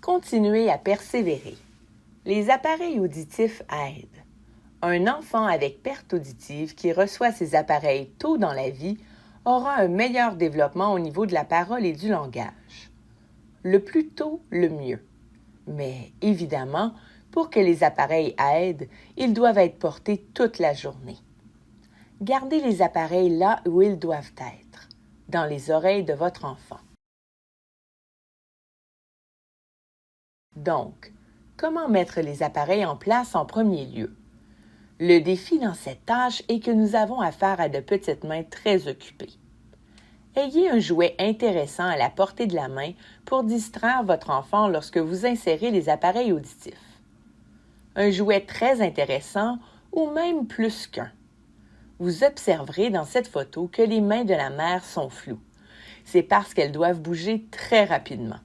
Continuez à persévérer. Les appareils auditifs aident. Un enfant avec perte auditive qui reçoit ces appareils tôt dans la vie aura un meilleur développement au niveau de la parole et du langage. Le plus tôt, le mieux. Mais évidemment, pour que les appareils aident, ils doivent être portés toute la journée. Gardez les appareils là où ils doivent être, dans les oreilles de votre enfant. Donc, comment mettre les appareils en place en premier lieu? Le défi dans cette tâche est que nous avons affaire à de petites mains très occupées. Ayez un jouet intéressant à la portée de la main pour distraire votre enfant lorsque vous insérez les appareils auditifs. Un jouet très intéressant ou même plus qu'un. Vous observerez dans cette photo que les mains de la mère sont floues. C'est parce qu'elles doivent bouger très rapidement.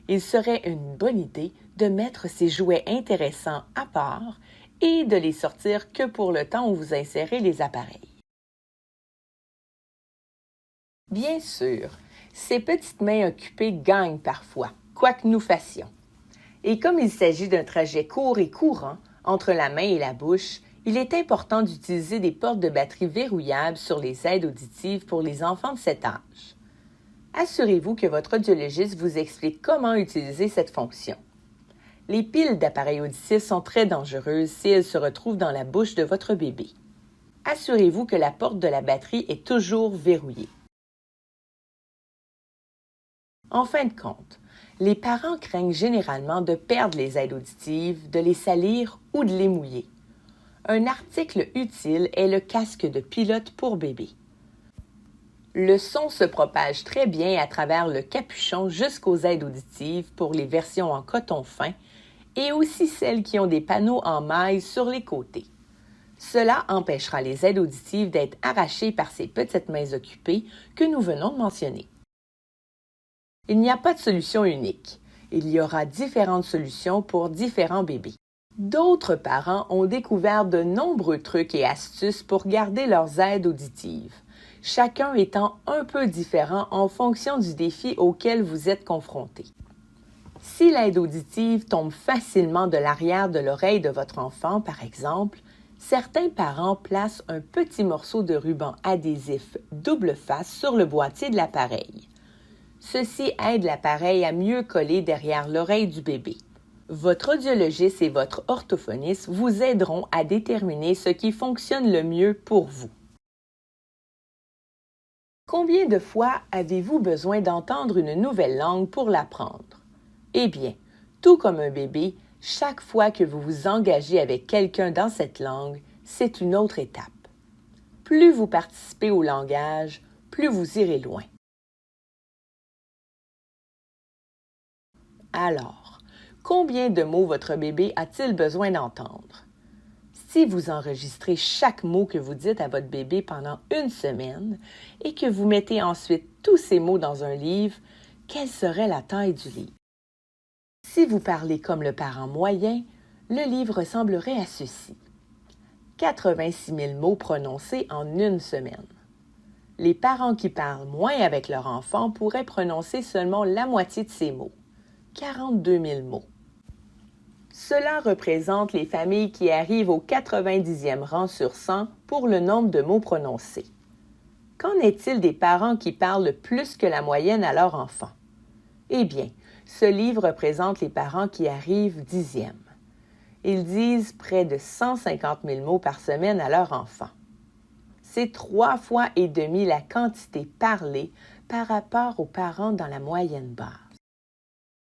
Il serait une bonne idée de mettre ces jouets intéressants à part et de les sortir que pour le temps où vous insérez les appareils. Bien sûr, ces petites mains occupées gagnent parfois, quoi que nous fassions. Et comme il s'agit d'un trajet court et courant entre la main et la bouche, il est important d'utiliser des portes de batterie verrouillables sur les aides auditives pour les enfants de cet âge. Assurez-vous que votre audiologiste vous explique comment utiliser cette fonction. Les piles d'appareils auditifs sont très dangereuses si elles se retrouvent dans la bouche de votre bébé. Assurez-vous que la porte de la batterie est toujours verrouillée. En fin de compte, les parents craignent généralement de perdre les aides auditives, de les salir ou de les mouiller. Un article utile est le casque de pilote pour bébé. Le son se propage très bien à travers le capuchon jusqu'aux aides auditives pour les versions en coton fin et aussi celles qui ont des panneaux en maille sur les côtés. Cela empêchera les aides auditives d'être arrachées par ces petites mains occupées que nous venons de mentionner. Il n'y a pas de solution unique. Il y aura différentes solutions pour différents bébés. D'autres parents ont découvert de nombreux trucs et astuces pour garder leurs aides auditives, chacun étant un peu différent en fonction du défi auquel vous êtes confronté. Si l'aide auditive tombe facilement de l'arrière de l'oreille de votre enfant, par exemple, certains parents placent un petit morceau de ruban adhésif double face sur le boîtier de l'appareil. Ceci aide l'appareil à mieux coller derrière l'oreille du bébé. Votre audiologiste et votre orthophoniste vous aideront à déterminer ce qui fonctionne le mieux pour vous. Combien de fois avez-vous besoin d'entendre une nouvelle langue pour l'apprendre? Eh bien, tout comme un bébé, chaque fois que vous vous engagez avec quelqu'un dans cette langue, c'est une autre étape. Plus vous participez au langage, plus vous irez loin. Alors, combien de mots votre bébé a-t-il besoin d'entendre? Si vous enregistrez chaque mot que vous dites à votre bébé pendant une semaine et que vous mettez ensuite tous ces mots dans un livre, quelle serait la taille du livre? Si vous parlez comme le parent moyen, le livre ressemblerait à ceci. 86 000 mots prononcés en une semaine. Les parents qui parlent moins avec leur enfant pourraient prononcer seulement la moitié de ces mots, 42 000 mots. Cela représente les familles qui arrivent au 90e rang sur 100 pour le nombre de mots prononcés. Qu'en est-il des parents qui parlent plus que la moyenne à leur enfant? Eh bien, ce livre représente les parents qui arrivent 10e. Ils disent près de 150 000 mots par semaine à leur enfant. C'est 3 fois et demi la quantité parlée par rapport aux parents dans la moyenne basse.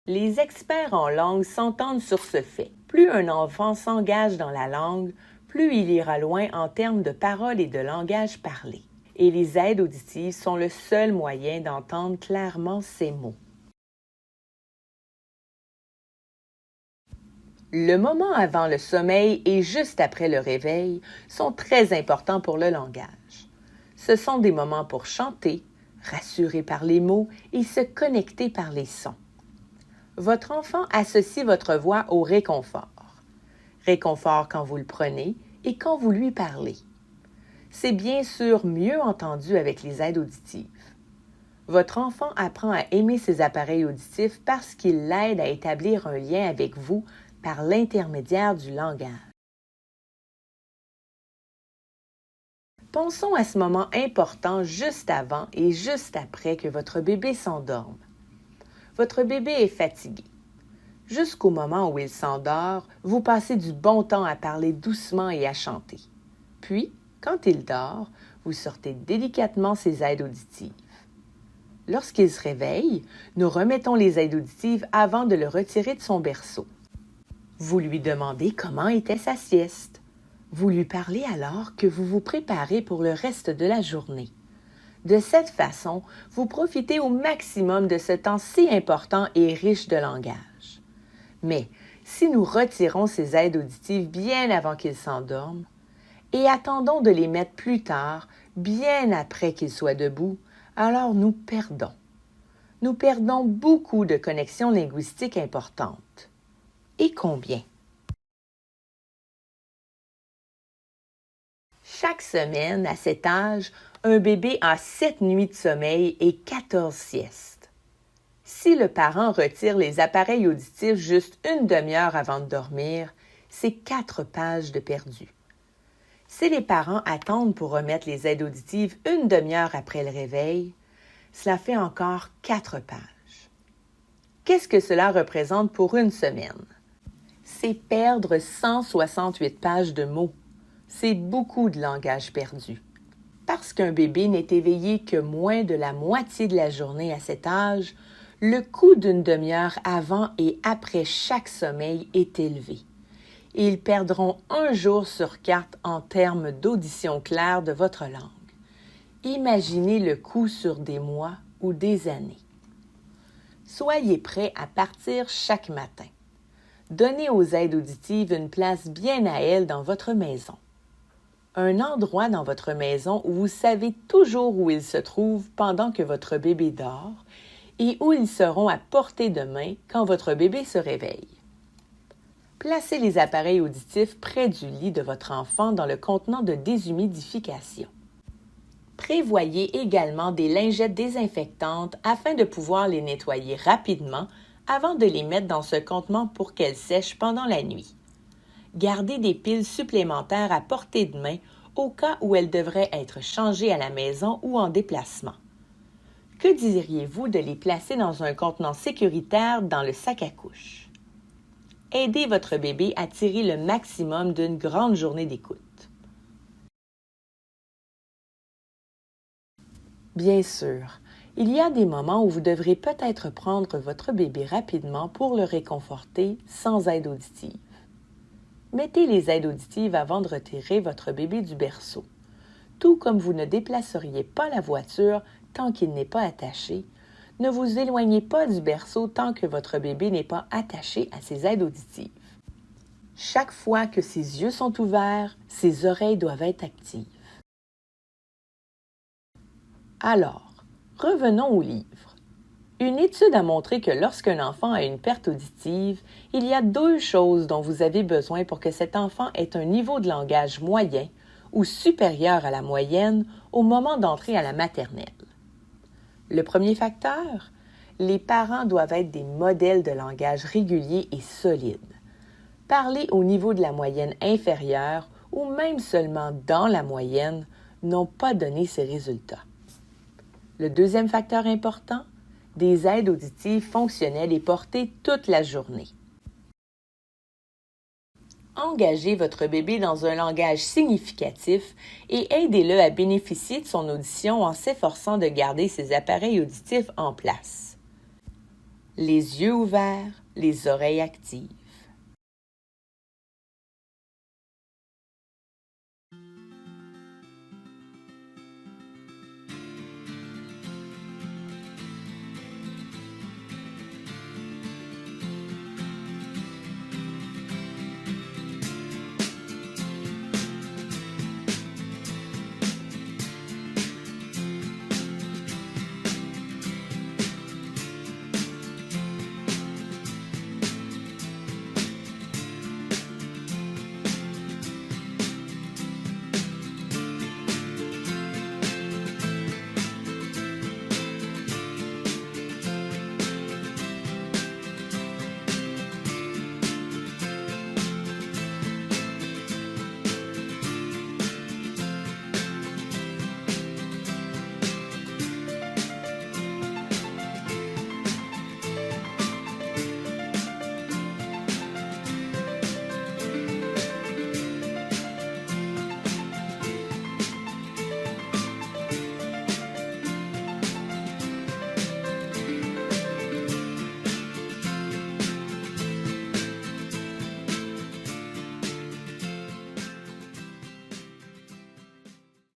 Les experts en langue s'entendent sur ce fait. Plus un enfant s'engage dans la langue, plus il ira loin en termes de paroles et de langage parlé. Et les aides auditives sont le seul moyen d'entendre clairement ces mots. Le moment avant le sommeil et juste après le réveil sont très importants pour le langage. Ce sont des moments pour chanter, rassurer par les mots et se connecter par les sons. Votre enfant associe votre voix au réconfort. Réconfort quand vous le prenez et quand vous lui parlez. C'est bien sûr mieux entendu avec les aides auditives. Votre enfant apprend à aimer ses appareils auditifs parce qu'il l'aide à établir un lien avec vous par l'intermédiaire du langage. Pensons à ce moment important juste avant et juste après que votre bébé s'endorme. Votre bébé est fatigué. Jusqu'au moment où il s'endort, vous passez du bon temps à parler doucement et à chanter. Puis, quand il dort, vous sortez délicatement ses aides auditives. Lorsqu'il se réveille, nous remettons les aides auditives avant de le retirer de son berceau. Vous lui demandez comment était sa sieste. Vous lui parlez alors que vous vous préparez pour le reste de la journée. De cette façon, vous profitez au maximum de ce temps si important et riche de langage. Mais si nous retirons ces aides auditives bien avant qu'il s'endorme et attendons de les mettre plus tard, bien après qu'il soit debout, alors nous perdons. Nous perdons beaucoup de connexions linguistiques importantes. Et combien? Chaque semaine, à cet âge, un bébé a 7 nuits de sommeil et 14 siestes. Si le parent retire les appareils auditifs juste une demi-heure avant de dormir, c'est 4 pages de perdu. Si les parents attendent pour remettre les aides auditives une demi-heure après le réveil, cela fait encore 4 pages. Qu'est-ce que cela représente pour une semaine? C'est perdre 168 pages de mots. C'est beaucoup de langage perdu. Parce qu'un bébé n'est éveillé que moins de la moitié de la journée à cet âge, le coût d'une demi-heure avant et après chaque sommeil est élevé. Et ils perdront 1 jour sur 4 en termes d'audition claire de votre langue. Imaginez le coût sur des mois ou des années. Soyez prêts à partir chaque matin. Donnez aux aides auditives une place bien à elles dans votre maison. Un endroit dans votre maison où vous savez toujours où ils se trouvent pendant que votre bébé dort et où ils seront à portée de main quand votre bébé se réveille. Placez les appareils auditifs près du lit de votre enfant dans le contenant de déshumidification. Prévoyez également des lingettes désinfectantes afin de pouvoir les nettoyer rapidement avant de les mettre dans ce contenant pour qu'elles sèchent pendant la nuit. Gardez des piles supplémentaires à portée de main au cas où elles devraient être changées à la maison ou en déplacement. Que diriez-vous de les placer dans un contenant sécuritaire dans le sac à couche? Aidez votre bébé à tirer le maximum d'une grande journée d'écoute. Bien sûr, il y a des moments où vous devrez peut-être prendre votre bébé rapidement pour le réconforter sans aide auditive. Mettez les aides auditives avant de retirer votre bébé du berceau. Tout comme vous ne déplaceriez pas la voiture tant qu'il n'est pas attaché, ne vous éloignez pas du berceau tant que votre bébé n'est pas attaché à ses aides auditives. Chaque fois que ses yeux sont ouverts, ses oreilles doivent être actives. Alors, revenons au livre. Une étude a montré que lorsqu'un enfant a une perte auditive, il y a 2 choses dont vous avez besoin pour que cet enfant ait un niveau de langage moyen ou supérieur à la moyenne au moment d'entrer à la maternelle. Le premier facteur, les parents doivent être des modèles de langage réguliers et solides. Parler au niveau de la moyenne inférieure ou même seulement dans la moyenne n'ont pas donné ces résultats. Le deuxième facteur important, des aides auditives fonctionnelles et portées toute la journée. Engagez votre bébé dans un langage significatif et aidez-le à bénéficier de son audition en s'efforçant de garder ses appareils auditifs en place. Les yeux ouverts, les oreilles actives.